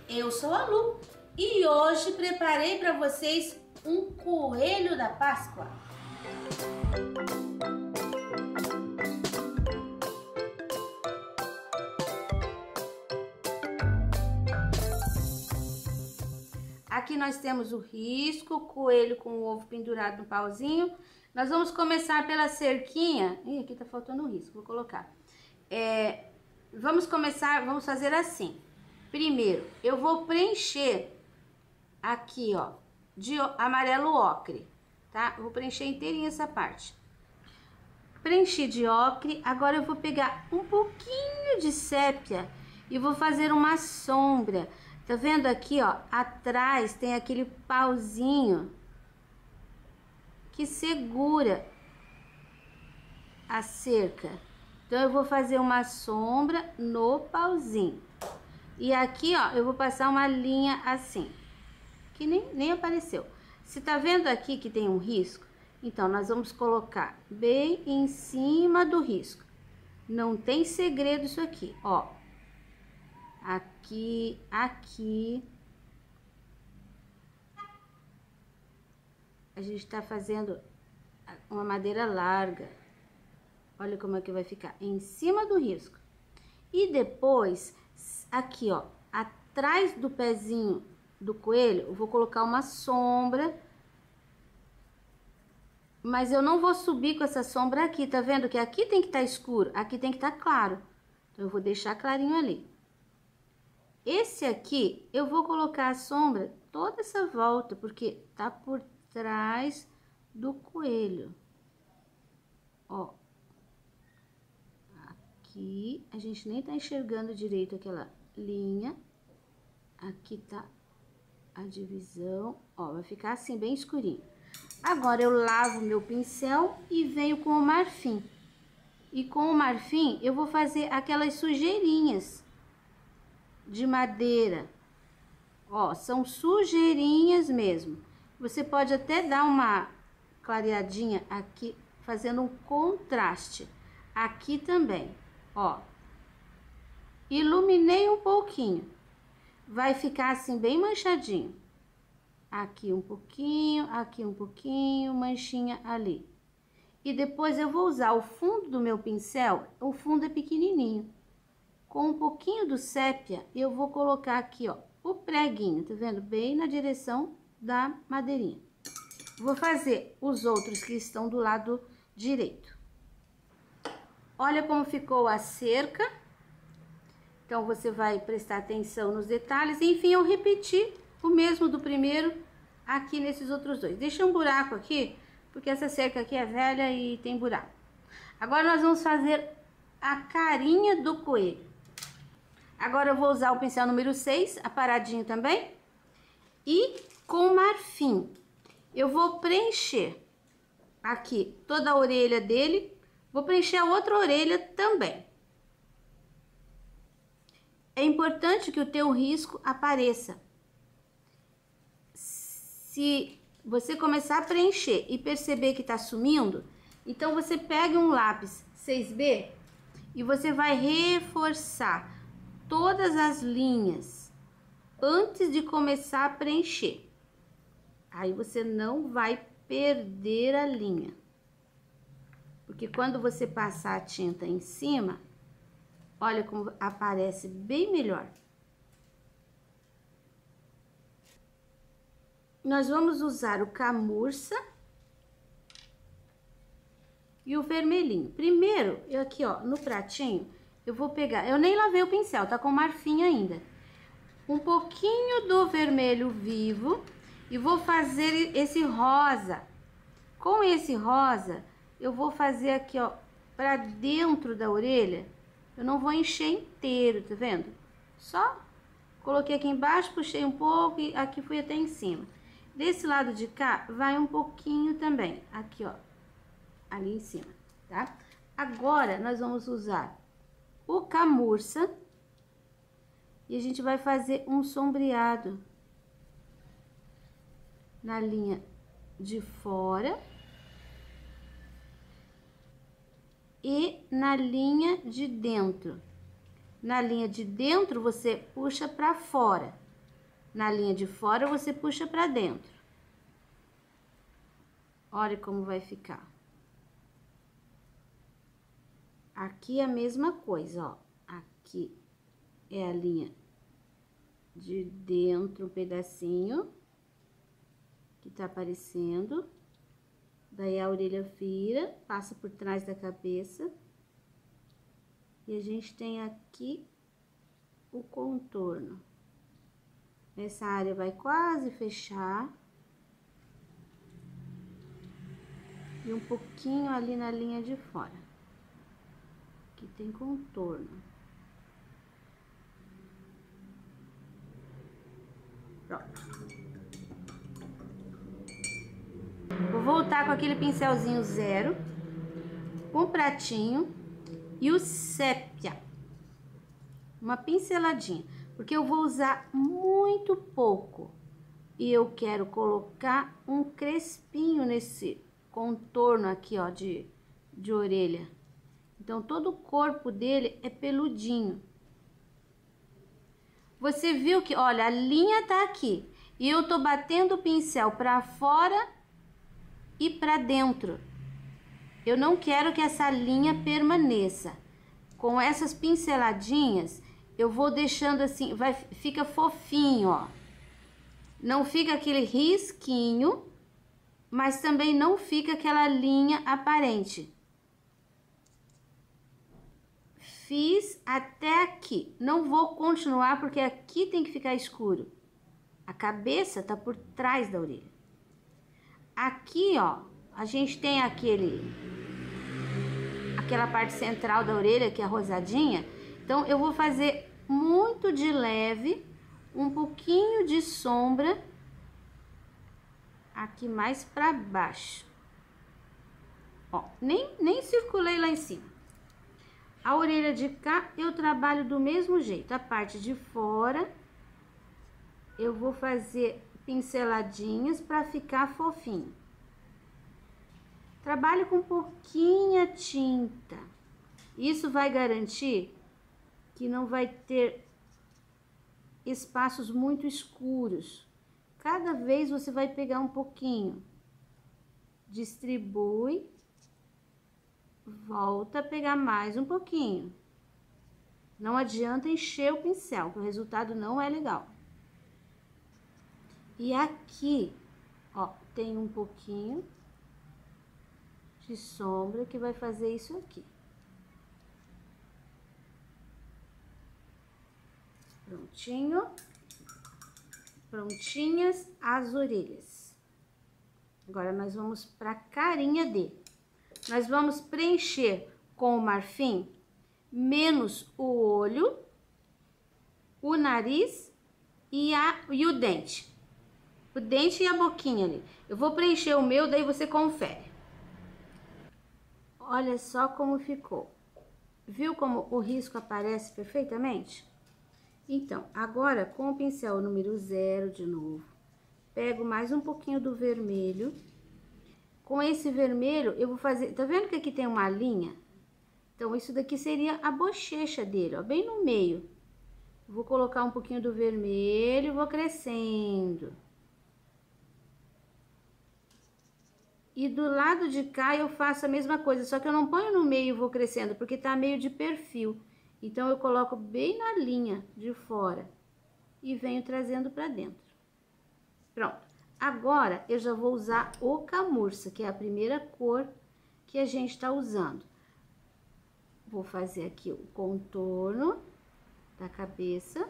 Eu sou a Lu e hoje preparei para vocês um coelho da Páscoa. Aqui nós temos o risco, o coelho com o ovo pendurado no pauzinho. Nós vamos começar pela cerquinha. Ih, aqui tá faltando o risco, vou colocar. Vamos fazer assim. Primeiro, eu vou preencher aqui, ó, de amarelo ocre, tá? Eu vou preencher inteirinha essa parte. Preenchi de ocre, agora eu vou pegar um pouquinho de sépia e vou fazer uma sombra. Tá vendo aqui, ó, atrás tem aquele pauzinho que segura a cerca. Então, eu vou fazer uma sombra no pauzinho. E aqui, ó, eu vou passar uma linha assim, que nem apareceu. Se tá vendo aqui que tem um risco, então nós vamos colocar bem em cima do risco. Não tem segredo isso aqui, ó. Aqui. A gente tá fazendo uma madeira larga. Olha como é que vai ficar em cima do risco. E depois, aqui, ó, atrás do pezinho do coelho, eu vou colocar uma sombra. Mas eu não vou subir com essa sombra aqui, tá vendo? Que aqui tem que estar escuro, aqui tem que estar claro. Então, eu vou deixar clarinho ali. Esse aqui, eu vou colocar a sombra toda essa volta, porque tá por trás do coelho. Ó. Aqui, a gente nem tá enxergando direito aquela linha. Aqui tá a divisão, ó, vai ficar assim, bem escurinho. Agora, eu lavo meu pincel e venho com o marfim. E com o marfim, eu vou fazer aquelas sujeirinhas de madeira. Ó, são sujeirinhas mesmo. Você pode até dar uma clareadinha aqui, fazendo um contraste. Aqui também, ó. Iluminei um pouquinho. Vai ficar assim, bem manchadinho. Aqui um pouquinho, manchinha ali. E depois eu vou usar o fundo do meu pincel, o fundo é pequenininho. Com um pouquinho do sépia, eu vou colocar aqui, ó, o preguinho, tá vendo? Bem na direção da madeirinha. Vou fazer os outros que estão do lado direito. Olha como ficou a cerca. Então, você vai prestar atenção nos detalhes. Enfim, eu repeti o mesmo do primeiro aqui nesses outros dois. Deixa um buraco aqui, porque essa cerca aqui é velha e tem buraco. Agora, nós vamos fazer a carinha do coelho. Agora, eu vou usar o pincel número 6, aparadinho também. E com marfim, eu vou preencher aqui toda a orelha dele. Vou preencher a outra orelha também. É importante que o teu risco apareça. Se você começar a preencher e perceber que tá sumindo, então você pega um lápis 6B e você vai reforçar todas as linhas antes de começar a preencher. Aí você não vai perder a linha. Porque quando você passar a tinta em cima, olha como aparece bem melhor. Nós vamos usar o camurça e o vermelhinho. Primeiro, eu aqui, ó, no pratinho, eu vou pegar... Eu nem lavei o pincel, tá com marfim ainda. Um pouquinho do vermelho vivo e vou fazer esse rosa. Com esse rosa, eu vou fazer aqui, ó, pra dentro da orelha. Eu não vou encher inteiro, tá vendo? Só coloquei aqui embaixo, puxei um pouco e aqui fui até em cima. Desse lado de cá, vai um pouquinho também. Aqui, ó, ali em cima, tá? Agora, nós vamos usar o camurça e a gente vai fazer um sombreado na linha de fora e na linha de dentro. Na linha de dentro, você puxa pra fora. na linha de fora, você puxa pra dentro. Olha como vai ficar. Aqui é a mesma coisa, ó. Aqui é a linha de dentro, um pedacinho que tá aparecendo. Daí a orelha vira, passa por trás da cabeça. E a gente tem aqui o contorno. Essa área vai quase fechar. E um pouquinho ali na linha de fora. Aqui tem contorno. Pronto. Vou voltar com aquele pincelzinho zero, com o pratinho e o sépia. Uma pinceladinha, porque eu vou usar muito pouco. E eu quero colocar um crespinho nesse contorno aqui, ó, de orelha. Então, todo o corpo dele é peludinho. Você viu que, olha, a linha tá aqui. E eu tô batendo o pincel pra fora e pra dentro. Eu não quero que essa linha permaneça. Com essas pinceladinhas, eu vou deixando assim, fica fofinho, ó. Não fica aquele risquinho, mas também não fica aquela linha aparente. Fiz até aqui. Não vou continuar porque aqui tem que ficar escuro. A cabeça tá por trás da orelha. Aqui, ó, a gente tem aquela parte central da orelha que é rosadinha. Então, eu vou fazer muito de leve, um pouquinho de sombra aqui mais pra baixo. Ó, nem circulei lá em cima. A orelha de cá eu trabalho do mesmo jeito. A parte de fora eu vou fazer pinceladinhas para ficar fofinho. Trabalho com pouquinha tinta. Isso vai garantir que não vai ter espaços muito escuros. Cada vez você vai pegar um pouquinho. Distribui. Volta a pegar mais um pouquinho. Não adianta encher o pincel, que o resultado não é legal. E aqui, ó, tem um pouquinho de sombra que vai fazer isso aqui. Prontinho. Prontinhas as orelhas. Agora, nós vamos pra carinha dele. Nós vamos preencher com o marfim, menos o olho, o nariz e o dente. O dente e a boquinha ali. Eu vou preencher o meu, daí você confere. Olha só como ficou. Viu como o risco aparece perfeitamente? Então, agora com o pincel número 0 de novo, pego mais um pouquinho do vermelho. Com esse vermelho, eu vou fazer... Tá vendo que aqui tem uma linha? Então, isso daqui seria a bochecha dele, ó, bem no meio. Vou colocar um pouquinho do vermelho e vou crescendo. E do lado de cá eu faço a mesma coisa, só que eu não ponho no meio e vou crescendo, porque tá meio de perfil. Então, eu coloco bem na linha de fora e venho trazendo pra dentro. Pronto. Agora, eu já vou usar o camurça, que é a primeira cor que a gente tá usando. Vou fazer aqui o contorno da cabeça.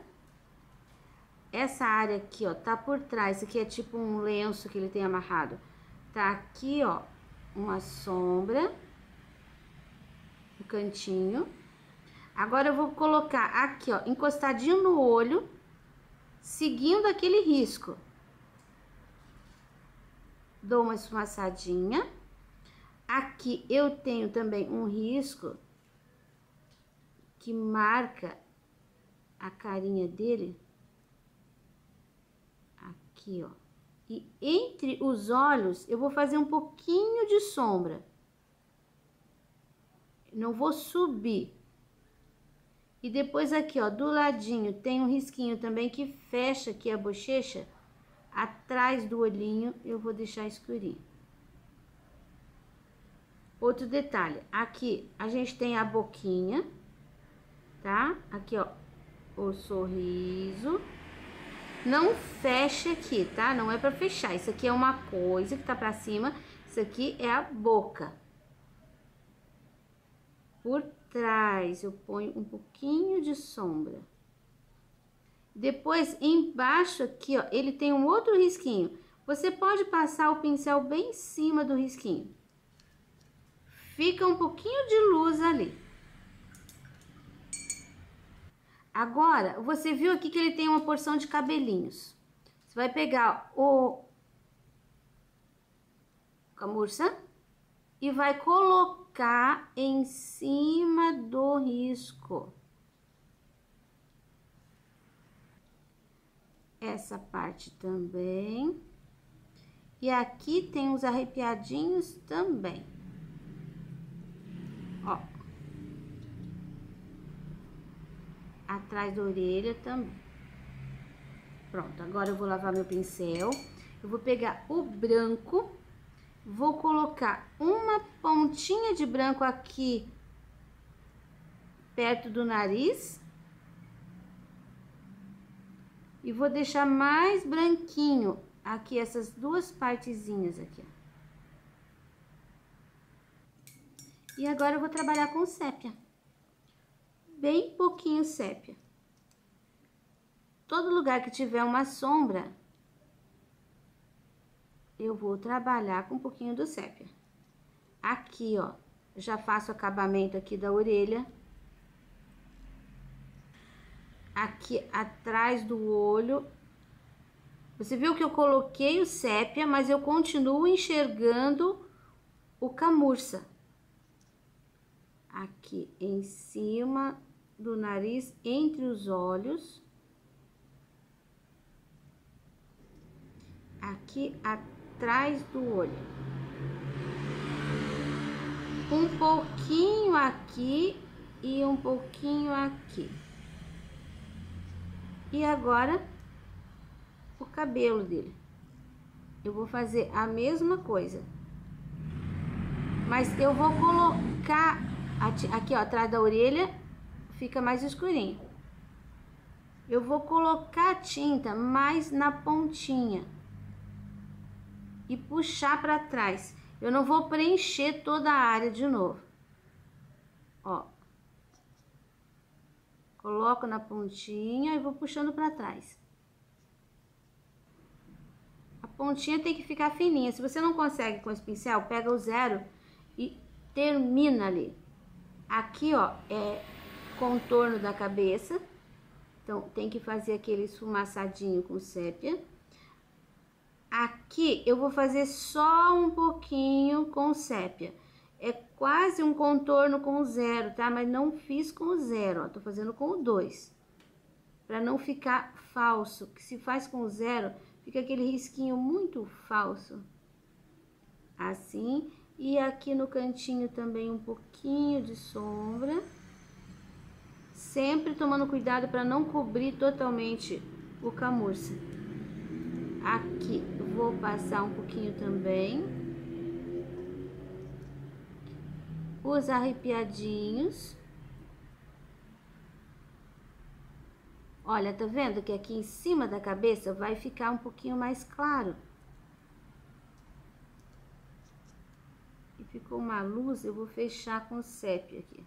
Essa área aqui, ó, tá por trás, isso aqui é tipo um lenço que ele tem amarrado. Tá aqui, ó, uma sombra no cantinho. Agora, eu vou colocar aqui, ó, encostadinho no olho, seguindo aquele risco. Dou uma esfumaçadinha. Aqui eu tenho também um risco que marca a carinha dele. Aqui, ó. E entre os olhos eu vou fazer um pouquinho de sombra. Não vou subir. E depois aqui, ó, do ladinho, tem um risquinho também que fecha aqui a bochecha. Atrás do olhinho, eu vou deixar escurinho. Outro detalhe, aqui a gente tem a boquinha, tá? Aqui, ó, o sorriso. Não fecha aqui, tá? Não é pra fechar. Isso aqui é uma coisa que tá pra cima. Isso aqui é a boca. Por trás, eu ponho um pouquinho de sombra. Depois, embaixo aqui, ó, ele tem um outro risquinho. Você pode passar o pincel bem em cima do risquinho. Fica um pouquinho de luz ali. Agora, você viu aqui que ele tem uma porção de cabelinhos. Você vai pegar o camurça e vai colocar em cima do risco. Essa parte também. E aqui tem uns arrepiadinhos também. Ó. Atrás da orelha também. Pronto, agora eu vou lavar meu pincel. Eu vou pegar o branco, vou colocar uma pontinha de branco aqui perto do nariz. E vou deixar mais branquinho aqui, essas duas partezinhas aqui, ó. E agora eu vou trabalhar com sépia. Bem pouquinho sépia. Todo lugar que tiver uma sombra, eu vou trabalhar com um pouquinho do sépia. Aqui, ó, já faço o acabamento aqui da orelha. Aqui atrás do olho. Você viu que eu coloquei o sépia, mas eu continuo enxergando o camurça. Aqui em cima do nariz, entre os olhos. Aqui atrás do olho. Um pouquinho aqui e um pouquinho aqui. E agora, o cabelo dele. Eu vou fazer a mesma coisa. Mas eu vou colocar aqui, ó, atrás da orelha, fica mais escurinho. Eu vou colocar a tinta mais na pontinha. E puxar pra trás. Eu não vou preencher toda a área de novo. Ó. Coloco na pontinha e vou puxando pra trás. A pontinha tem que ficar fininha. Se você não consegue com esse pincel, pega o zero e termina ali. Aqui, ó, é contorno da cabeça. Então, tem que fazer aquele esfumaçadinho com sépia. Aqui, eu vou fazer só um pouquinho com sépia. É quase um contorno com zero, tá? Mas não fiz com zero, ó. Tô fazendo com o 2. Pra não ficar falso. Que se faz com zero, fica aquele risquinho muito falso. Assim. E aqui no cantinho também um pouquinho de sombra. Sempre tomando cuidado para não cobrir totalmente o camurça. Aqui vou passar um pouquinho também. Os arrepiadinhos. Olha, tá vendo que aqui em cima da cabeça vai ficar um pouquinho mais claro. E ficou uma luz, eu vou fechar com sépia aqui.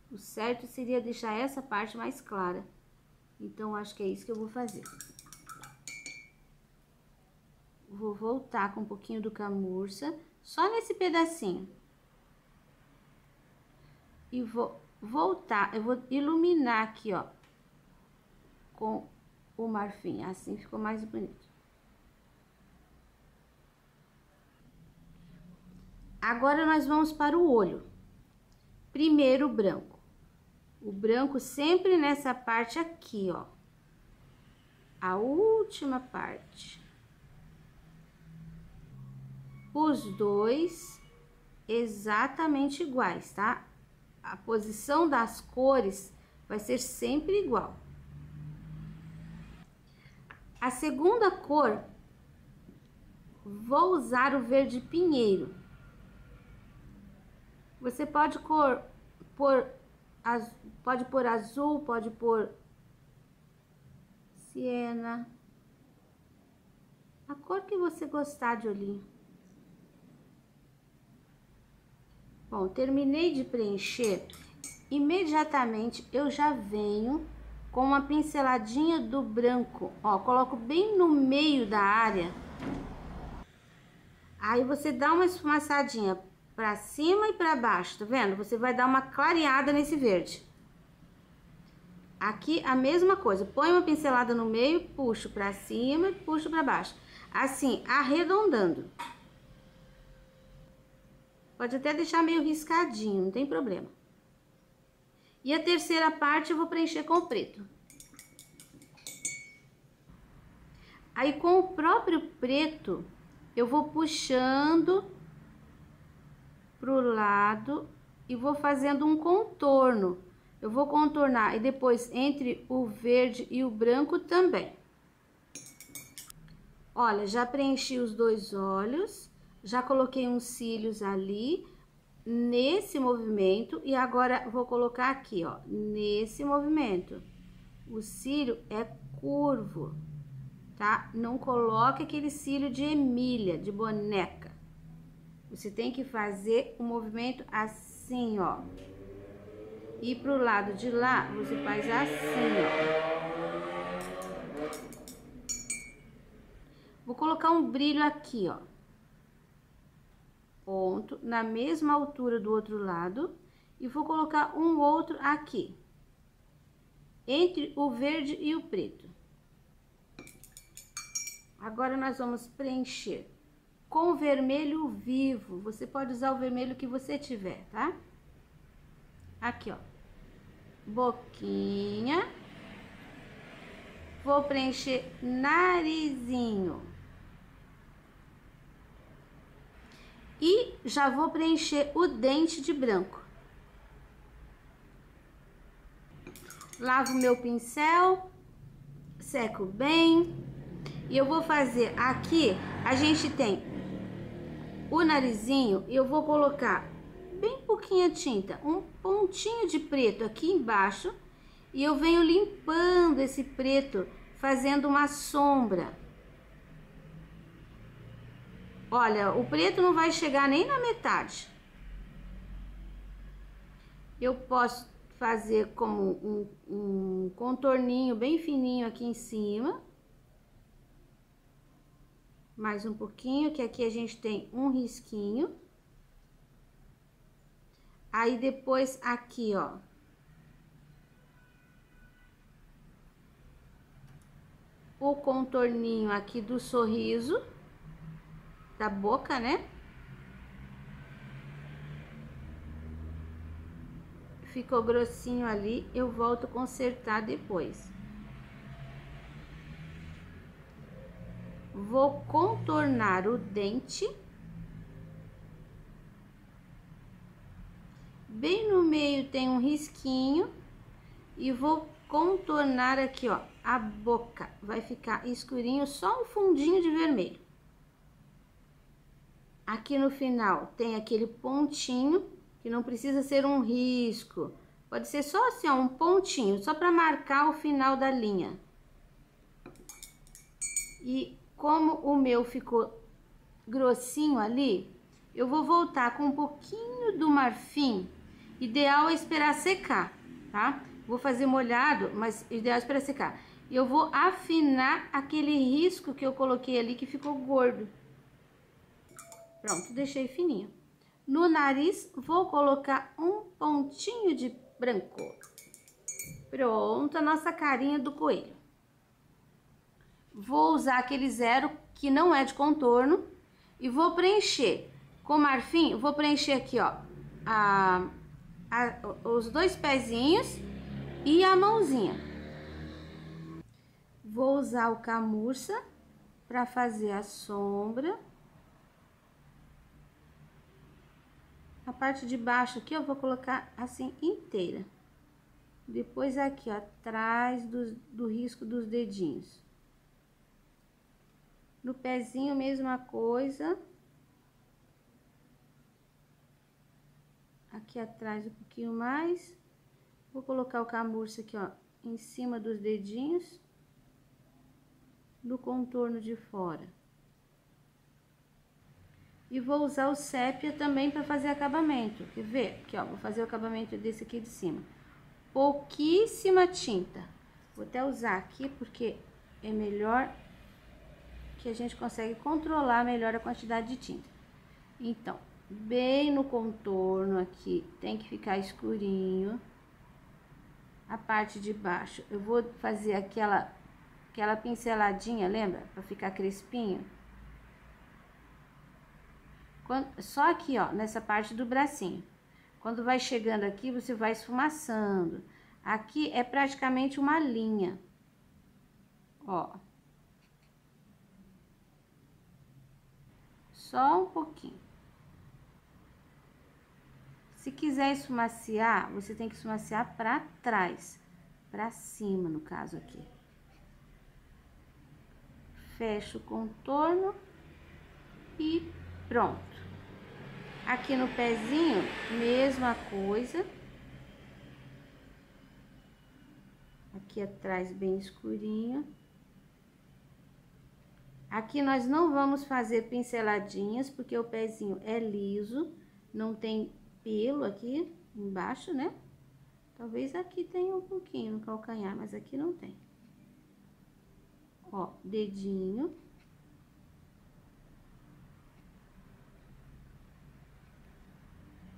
O certo seria deixar essa parte mais clara. Então, acho que é isso que eu vou fazer. Vou voltar com um pouquinho do camurça, só nesse pedacinho. E vou voltar, eu vou iluminar aqui, ó, com o marfim. Assim ficou mais bonito. Agora, nós vamos para o olho. Primeiro, o branco. O branco sempre nessa parte aqui, ó. A última parte. Os dois exatamente iguais, tá? a posição das cores vai ser sempre igual. A segunda cor, vou usar o verde pinheiro. Você pode pôr azul, pode pôr siena, a cor que você gostar de olhinho. Bom, terminei de preencher, imediatamente eu já venho com uma pinceladinha do branco, ó, coloco bem no meio da área. Aí você dá uma esfumaçadinha para cima e para baixo, tá vendo? Você vai dar uma clareada nesse verde. Aqui a mesma coisa, põe uma pincelada no meio, puxo para cima e puxo para baixo. Assim, arredondando. Pode até deixar meio riscadinho, não tem problema. E a terceira parte eu vou preencher com o preto. Aí com o próprio preto, eu vou puxando pro lado e vou fazendo um contorno. Eu vou contornar e depois entre o verde e o branco também. Olha, já preenchi os dois olhos, já coloquei uns cílios ali, nesse movimento, e agora vou colocar aqui, ó, nesse movimento. O cílio é curvo, tá? Não coloque aquele cílio de Emília, de boneca. Você tem que fazer um movimento assim, ó. E pro lado de lá, você faz assim, ó. Vou colocar um brilho aqui, ó. Ponto, na mesma altura do outro lado. E vou colocar um outro aqui. Entre o verde e o preto. Agora, nós vamos preencher com vermelho vivo. Você pode usar o vermelho que você tiver, tá? Aqui, ó. Boquinha. Vou preencher narizinho. E já vou preencher o dente de branco. Lavo meu pincel, seco bem. E eu vou fazer aqui, a gente tem o narizinho, e eu vou colocar bem pouquinha tinta, um pontinho de preto aqui embaixo. E eu venho limpando esse preto, fazendo uma sombra. Olha, o preto não vai chegar nem na metade. Eu posso fazer como um contorninho bem fininho aqui em cima. Mais um pouquinho, que aqui a gente tem um risquinho. Aí depois aqui, ó. O contorninho aqui do sorriso. Da boca, né? Ficou grossinho ali, eu volto a consertar depois. Vou contornar o dente. Bem no meio tem um risquinho. E vou contornar aqui, ó, a boca. Vai ficar escurinho, só um fundinho de vermelho. Aqui no final tem aquele pontinho, que não precisa ser um risco. Pode ser só assim, ó, um pontinho, só para marcar o final da linha. E como o meu ficou grossinho ali, eu vou voltar com um pouquinho do marfim. Ideal é esperar secar, tá? Vou fazer molhado, mas ideal é esperar secar. E eu vou afinar aquele risco que eu coloquei ali, que ficou gordo. Pronto, deixei fininho. No nariz, vou colocar um pontinho de branco. Pronto, a nossa carinha do coelho. Vou usar aquele zero, que não é de contorno, e vou preencher. Com marfim, vou preencher aqui, ó, os dois pezinhos e a mãozinha. Vou usar o camurça para fazer a sombra. A parte de baixo aqui eu vou colocar assim inteira. Depois aqui, ó, atrás do risco dos dedinhos. No pezinho, mesma coisa. Aqui atrás um pouquinho mais. Vou colocar o camurça aqui, ó, em cima dos dedinhos. Do contorno de fora. E vou usar o sépia também para fazer acabamento. Quer ver? Aqui, ó, vou fazer o acabamento desse aqui de cima. Pouquíssima tinta. Vou até usar aqui porque é melhor, que a gente consegue controlar melhor a quantidade de tinta. Então, bem no contorno aqui, tem que ficar escurinho. A parte de baixo, eu vou fazer aquela pinceladinha, lembra? Para ficar crespinho. Só aqui, ó, nessa parte do bracinho. Quando vai chegando aqui, você vai esfumaçando. Aqui é praticamente uma linha. Ó. Só um pouquinho. Se quiser esfumaciar, você tem que esfumaciar pra trás. Pra cima, no caso aqui. Fecha o contorno. E pronto. Aqui no pezinho, mesma coisa. Aqui atrás bem escurinho. Aqui nós não vamos fazer pinceladinhas, porque o pezinho é liso, não tem pelo aqui embaixo, né? Talvez aqui tenha um pouquinho no calcanhar, mas aqui não tem. Ó, dedinho.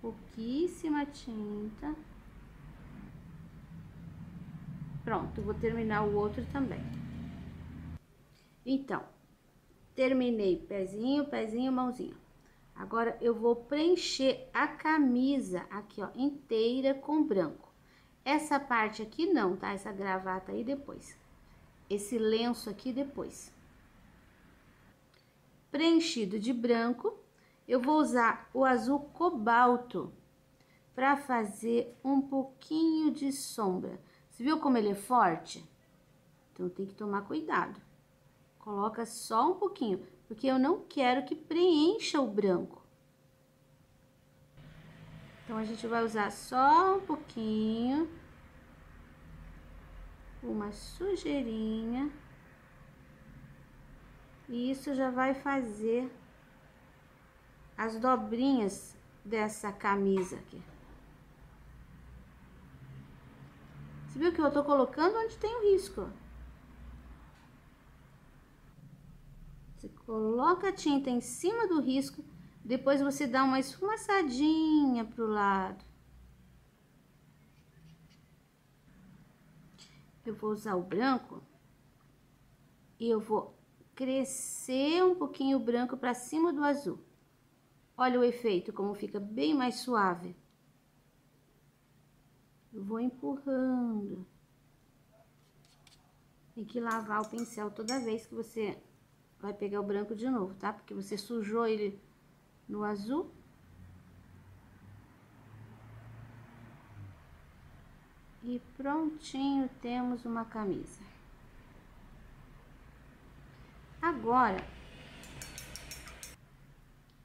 Pouquíssima tinta. Pronto, vou terminar o outro também. Então, terminei pezinho, pezinho, mãozinha. Agora, eu vou preencher a camisa aqui, ó, inteira com branco. Essa parte aqui não, tá? Essa gravata aí depois. Esse lenço aqui depois. Preenchido de branco, eu vou usar o azul cobalto para fazer um pouquinho de sombra. Você viu como ele é forte? Então, tem que tomar cuidado. Coloca só um pouquinho, porque eu não quero que preencha o branco. Então, a gente vai usar só um pouquinho. Uma sujeirinha. E isso já vai fazer as dobrinhas dessa camisa aqui. Você viu que eu tô colocando onde tem o risco? Você coloca a tinta em cima do risco, depois você dá uma esfumaçadinha pro lado. Eu vou usar o branco e eu vou crescer um pouquinho o branco para cima do azul. Olha o efeito, como fica bem mais suave. Eu vou empurrando. Tem que lavar o pincel toda vez que você vai pegar o branco de novo, tá? Porque você sujou ele no azul. E prontinho, temos uma camisa. Agora,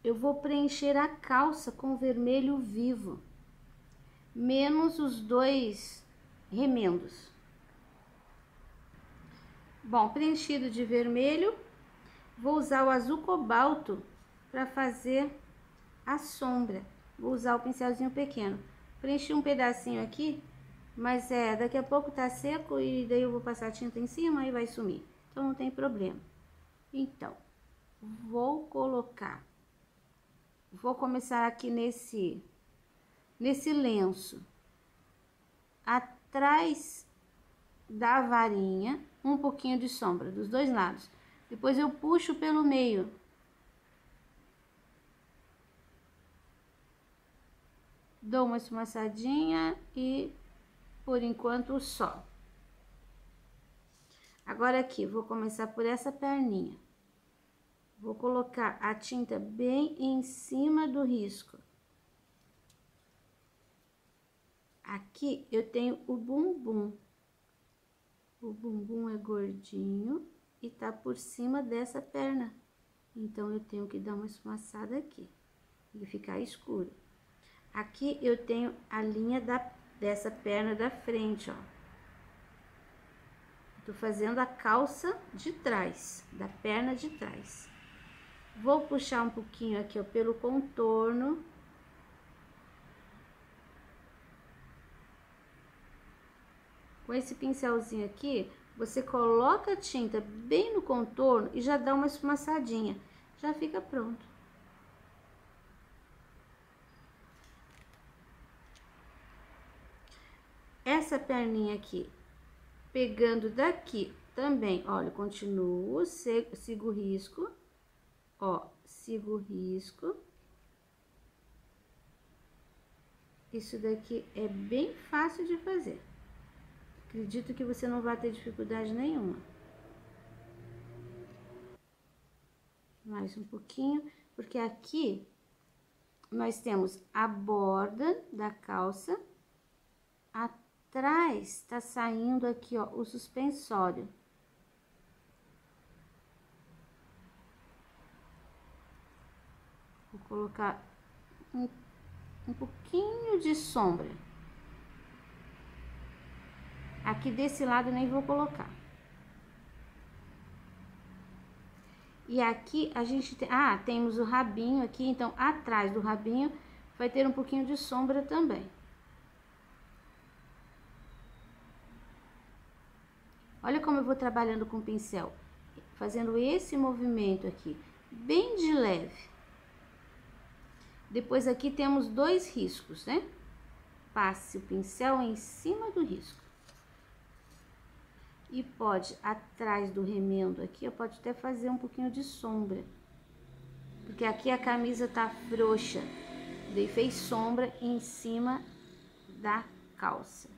eu vou preencher a calça com vermelho vivo, menos os dois remendos. Bom, preenchido de vermelho, vou usar o azul cobalto para fazer a sombra. Vou usar o pincelzinho pequeno. Preenchi um pedacinho aqui, mas daqui a pouco tá seco e daí eu vou passar tinta em cima e vai sumir. Então, não tem problema. Então, vou começar aqui nesse lenço, atrás da varinha, um pouquinho de sombra dos dois lados. Depois eu puxo pelo meio. Dou uma esfumaçadinha e, por enquanto, só. Agora aqui, vou começar por essa perninha. Vou colocar a tinta bem em cima do risco. Aqui eu tenho o bumbum. O bumbum é gordinho e tá por cima dessa perna. Então, eu tenho que dar uma esfumaçada aqui e ficar escuro. Aqui eu tenho a linha dessa perna da frente, ó. Tô fazendo a calça de trás, da perna de trás. Vou puxar um pouquinho aqui, ó, pelo contorno. Com esse pincelzinho aqui, você coloca a tinta bem no contorno e já dá uma esfumaçadinha. Já fica pronto. Essa perninha aqui, pegando daqui também, olha, continuo, sigo o risco, ó, sigo o risco. Isso daqui é bem fácil de fazer. Acredito que você não vai ter dificuldade nenhuma. Mais um pouquinho, porque aqui nós temos a borda da calça, atrás tá saindo aqui, ó, o suspensório. Vou colocar um pouquinho de sombra. Aqui desse lado nem vou colocar. E aqui a gente tem... temos o rabinho aqui, então atrás do rabinho vai ter um pouquinho de sombra também. Olha como eu vou trabalhando com o pincel, fazendo esse movimento aqui, bem de leve. Depois aqui temos 2 riscos, né? Passe o pincel em cima do risco. E pode, atrás do remendo aqui, eu pode até fazer um pouquinho de sombra. Porque aqui a camisa tá frouxa. Daí fez sombra em cima da calça.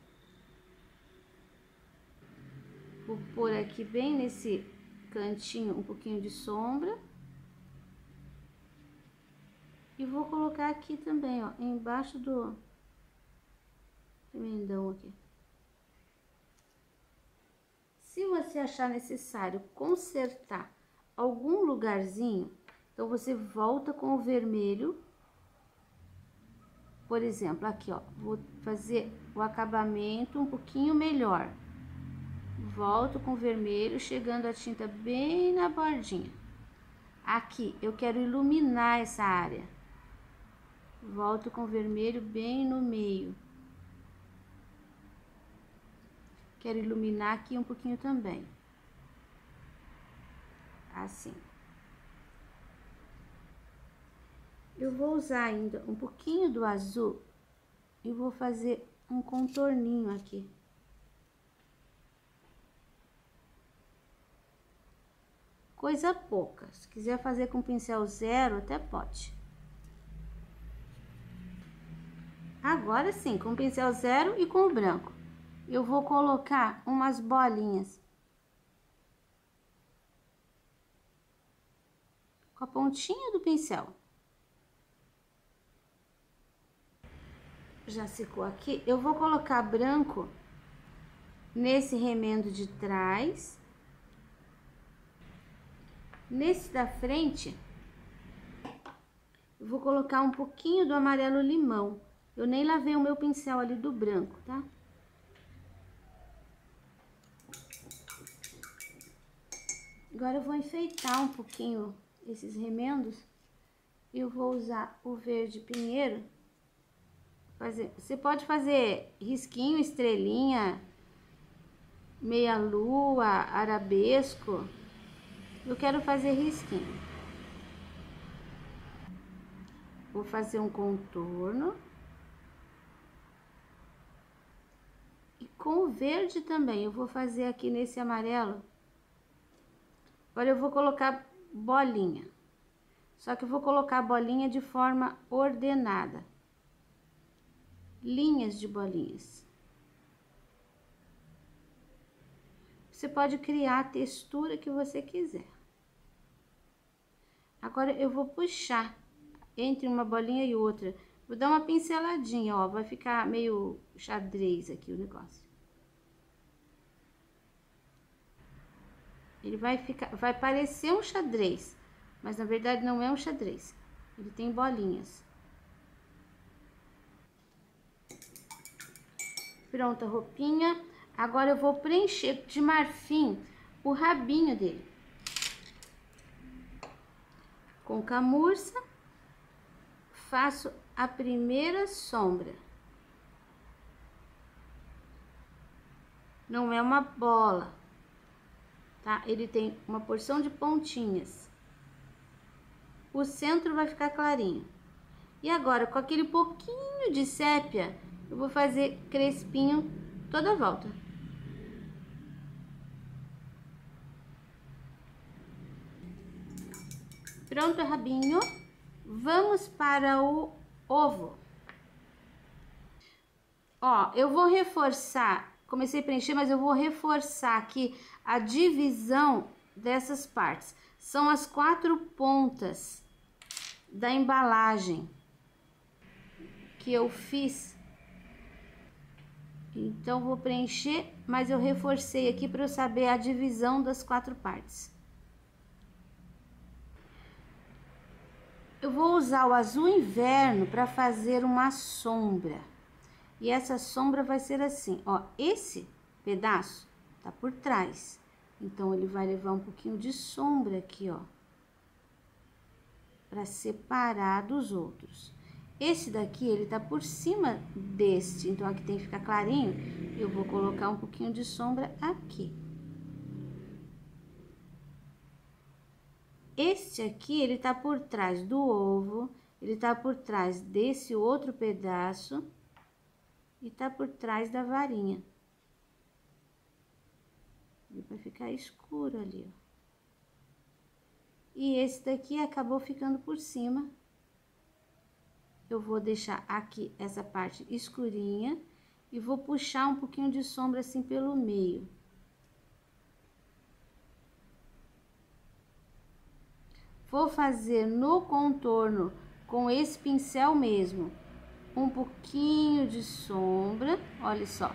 Vou pôr aqui bem nesse cantinho um pouquinho de sombra. E vou colocar aqui também, ó, embaixo do remendão aqui. Se você achar necessário consertar algum lugarzinho, então você volta com o vermelho. Por exemplo, aqui, ó, vou fazer o acabamento um pouquinho melhor. Volto com o vermelho, chegando a tinta bem na bordinha. Aqui, eu quero iluminar essa área. Volto com o vermelho bem no meio. Quero iluminar aqui um pouquinho também. Assim. Eu vou usar ainda um pouquinho do azul e vou fazer um contorninho aqui. Coisa pouca. Se quiser fazer com pincel 0, até pode. Agora sim, com pincel 0 e com o branco. Eu vou colocar umas bolinhas com a pontinha do pincel. Já secou aqui. Eu vou colocar branco nesse remendo de trás. Nesse da frente, eu vou colocar um pouquinho do amarelo limão. Eu nem lavei o meu pincel ali do branco, tá? Agora eu vou enfeitar um pouquinho esses remendos. Eu vou usar o verde pinheiro. Você pode fazer risquinho, estrelinha, meia lua, arabesco. Eu quero fazer risquinho. Vou fazer um contorno. E com o verde também, eu vou fazer aqui nesse amarelo. Agora eu vou colocar bolinha. Só que eu vou colocar a bolinha de forma ordenada. Linhas de bolinhas. Você pode criar a textura que você quiser. Agora eu vou puxar entre uma bolinha e outra, Vou dar uma pinceladinha, ó, vai ficar meio xadrez aqui o negócio. Ele vai parecer um xadrez, mas na verdade não é um xadrez. Ele tem bolinhas. Pronta a roupinha. Agora eu vou preencher de marfim o rabinho dele. Com camurça, faço a primeira sombra. Não é uma bola, tá? Ele tem uma porção de pontinhas. O centro vai ficar clarinho. E agora, com aquele pouquinho de sépia, eu vou fazer crespinho toda a volta. Pronto o rabinho. Vamos para o ovo. Ó, eu vou reforçar, comecei a preencher, mas eu vou reforçar aqui a divisão dessas partes. São as 4 pontas da embalagem que eu fiz. Então, vou preencher, mas eu reforcei aqui para eu saber a divisão das 4 partes. Eu vou usar o azul inverno para fazer uma sombra. E essa sombra vai ser assim, ó, esse pedaço tá por trás. Então, ele vai levar um pouquinho de sombra aqui, ó, para separar dos outros. Esse daqui, ele tá por cima deste, então aqui tem que ficar clarinho. Eu vou colocar um pouquinho de sombra aqui. Este aqui, ele tá por trás do ovo, ele tá por trás desse outro pedaço e tá por trás da varinha. Ele vai ficar escuro ali, ó. E esse daqui acabou ficando por cima. Eu vou deixar aqui essa parte escurinha e vou puxar um pouquinho de sombra assim pelo meio. Vou fazer no contorno com esse pincel mesmo, um pouquinho de sombra, olha só.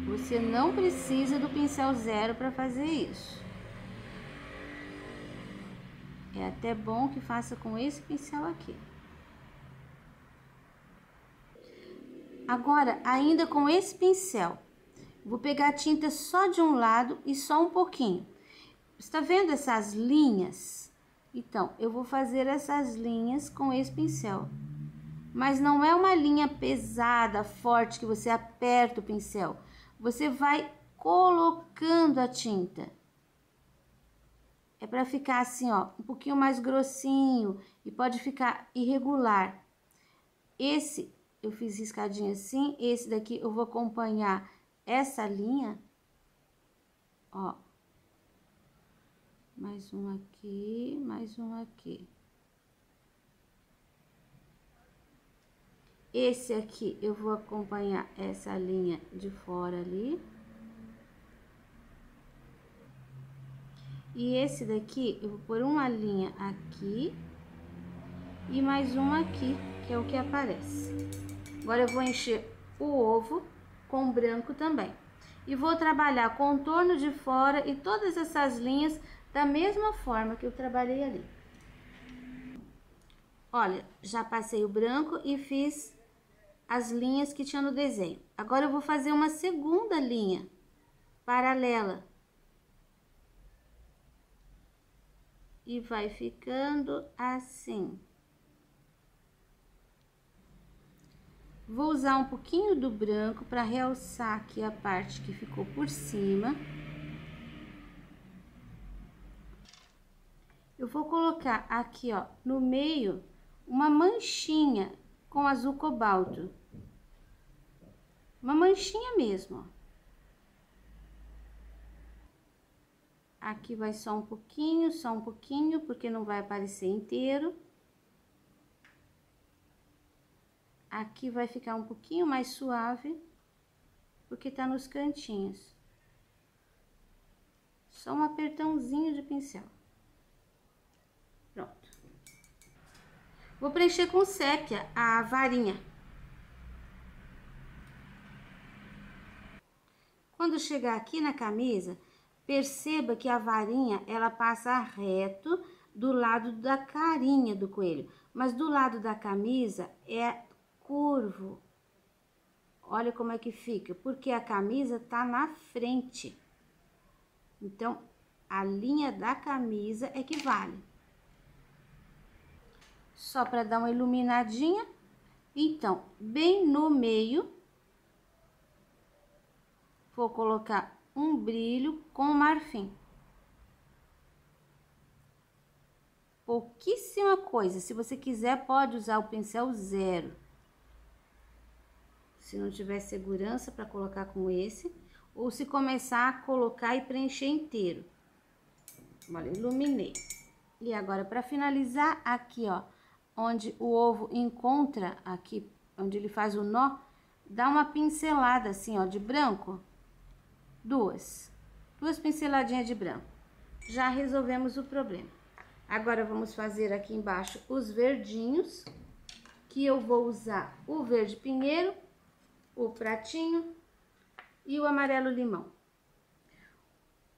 Você não precisa do pincel zero para fazer isso. É até bom que faça com esse pincel aqui. Agora, ainda com esse pincel, vou pegar a tinta só de um lado e só um pouquinho. Você tá vendo essas linhas? Então, eu vou fazer essas linhas com esse pincel. Mas não é uma linha pesada, forte, que você aperta o pincel. Você vai colocando a tinta. É para ficar assim, ó, um pouquinho mais grossinho e pode ficar irregular. Esse eu fiz riscadinho assim, esse daqui eu vou acompanhar essa linha, ó. Mais um aqui, mais um aqui. Esse aqui eu vou acompanhar essa linha de fora ali. E esse daqui eu vou pôr uma linha aqui e mais uma aqui, que é o que aparece. Agora eu vou encher o ovo com branco também. E vou trabalhar contorno de fora e todas essas linhas da mesma forma que eu trabalhei ali. Olha, já passei o branco e fiz as linhas que tinha no desenho. Agora eu vou fazer uma segunda linha paralela. E vai ficando assim. Vou usar um pouquinho do branco para realçar aqui a parte que ficou por cima. Eu vou colocar aqui, ó, no meio, uma manchinha com azul cobalto. Uma manchinha mesmo, ó. Aqui vai só um pouquinho, porque não vai aparecer inteiro. Aqui vai ficar um pouquinho mais suave, porque tá nos cantinhos. Só um apertãozinho de pincel. Pronto. Vou preencher com sépia a varinha. Quando chegar aqui na camisa, perceba que a varinha, ela passa reto do lado da carinha do coelho, mas do lado da camisa é curvo. Olha como é que fica, porque a camisa tá na frente. Então, a linha da camisa é que vale. Só para dar uma iluminadinha. Então, bem no meio, vou colocar um brilho com marfim. Pouquíssima coisa. Se você quiser, pode usar o pincel 0. Se não tiver segurança para colocar com esse. Ou se começar a colocar e preencher inteiro. Olha, iluminei. E agora, para finalizar, aqui, ó, onde o ovo encontra, aqui, onde ele faz o nó, dá uma pincelada assim, ó, de branco. Duas pinceladinhas de branco. Já resolvemos o problema. Agora, vamos fazer aqui embaixo os verdinhos, que eu vou usar o verde pinheiro, o pratinho e o amarelo limão.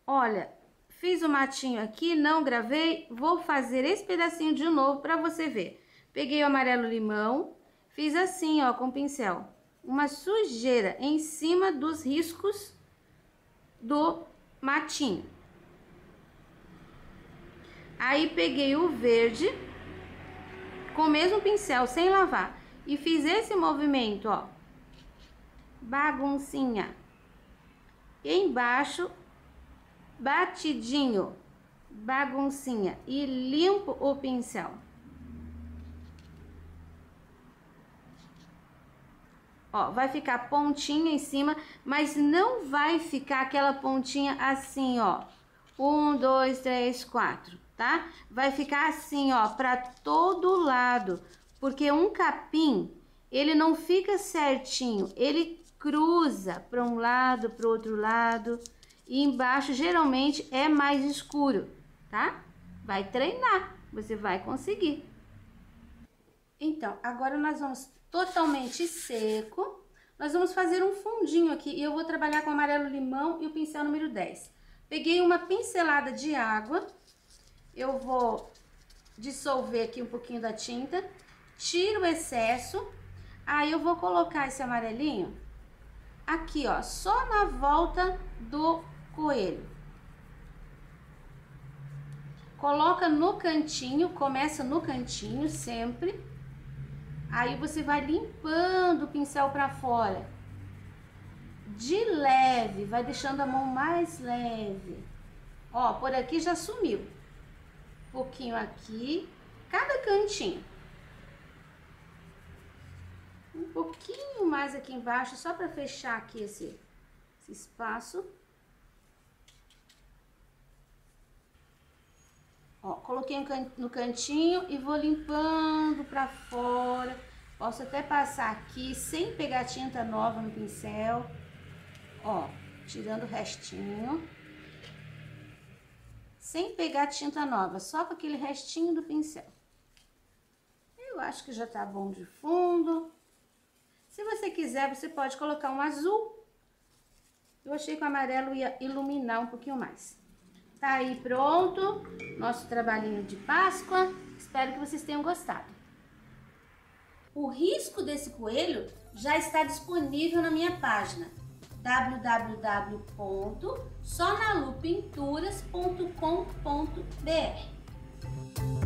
Olha, fiz o matinho aqui, não gravei, vou fazer esse pedacinho de novo para você ver. Peguei o amarelo limão, fiz assim, ó, com o pincel, uma sujeira em cima dos riscos do matinho. Aí peguei o verde com o mesmo pincel, sem lavar, e fiz esse movimento, ó, baguncinha. E embaixo, batidinho, baguncinha, e limpo o pincel. Ó, vai ficar pontinha em cima, mas não vai ficar aquela pontinha assim, ó. 1, 2, 3, 4, tá? Vai ficar assim, ó, pra todo lado, porque um capim, ele não fica certinho, ele cruza para um lado, para o outro lado, e embaixo geralmente é mais escuro, tá? Vai treinar, você vai conseguir. Então, agora nós vamos totalmente seco, nós vamos fazer um fundinho aqui, e eu vou trabalhar com amarelo limão e o pincel número 10. Peguei uma pincelada de água, eu vou dissolver aqui um pouquinho da tinta, tiro o excesso, aí eu vou colocar esse amarelinho aqui, ó, só na volta do coelho. Coloca no cantinho, começa no cantinho sempre. Aí você vai limpando o pincel pra fora. De leve, vai deixando a mão mais leve. Ó, por aqui já sumiu. Um pouquinho aqui, cada cantinho. Um pouquinho mais aqui embaixo, só pra fechar aqui esse espaço. Ó, coloquei no cantinho e vou limpando pra fora. Posso até passar aqui sem pegar tinta nova no pincel. Ó, tirando o restinho. Sem pegar tinta nova, só com aquele restinho do pincel. Eu acho que já tá bom de fundo. Se você quiser, você pode colocar um azul. Eu achei que o amarelo ia iluminar um pouquinho mais. Tá aí pronto, nosso trabalhinho de Páscoa. Espero que vocês tenham gostado. O risco desse coelho já está disponível na minha página www.sonalupinturas.com.br.